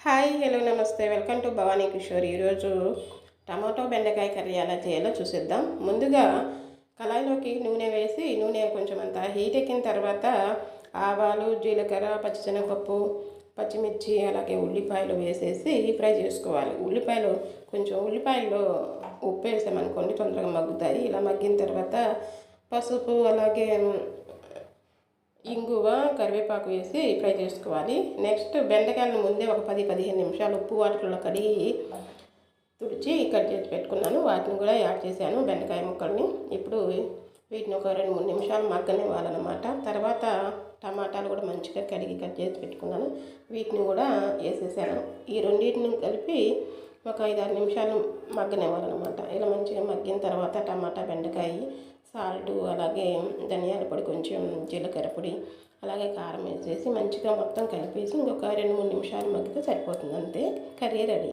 Hi hello నమస్తే welcome to Bhavani Kishore. ఈరోజు tomato బెండకాయ కర్రీ ఎలా చేయాలో చూసేద్దాం. ముందుగా కళాయిలోకి నూనె వేసి నూనె కొంచెం అంతా హీట్ ఎక్కిన తర్వాత ఆవాలు, జీలకర్ర, పచ్చిశనగపప్పు, పచ్చిమిర్చి అలాగే ఉల్లిపాయలు వేసేసి ఫ్రై చేసుకోవాలి. ఉల్లిపాయల్లో ఉప్పు వేసామనుకోండి తొందరగా మగ్గుతాయి. ఇలా మగ్గిన తర్వాత పసుపు అలాగే ఇంగువ, కరివేపాకు వేసి ఫ్రై చేసుకోవాలి. నెక్స్ట్ బెండకాయలను ముందే ఒక 10-15 నిమిషాలు ఉప్పు వాటర్లో కడిగి తుడిచి కట్ చేసి పెట్టుకున్నాను. వాటిని కూడా యాడ్ చేశాను బెండకాయ ముక్కల్ని. ఇప్పుడు వీటిని ఒక 2-3 నిమిషాలు మగ్గనివ్వాలన్నమాట. తర్వాత టమాటాలు కూడా మంచిగా కడిగి కట్ చేసి పెట్టుకున్నాను. వీటిని కూడా వేసేసాను. ఈ రెండింటిని కలిపి ఒక 5-6 నిమిషాలు మగ్గనివ్వాలన్నమాట. ఇలా మంచిగా మగ్గిన తర్వాత టమాటా, బెండకాయ, సాల్టు అలాగే ధనియాల పొడి, కొంచెం జీలకర్ర పొడి అలాగే కారం వేసేసి మంచిగా మొత్తం కలిపేసి ఇంకొక 2-3 నిమిషాలు మగ్గితే సరిపోతుంది. అంతే, కర్రీ రెడీ.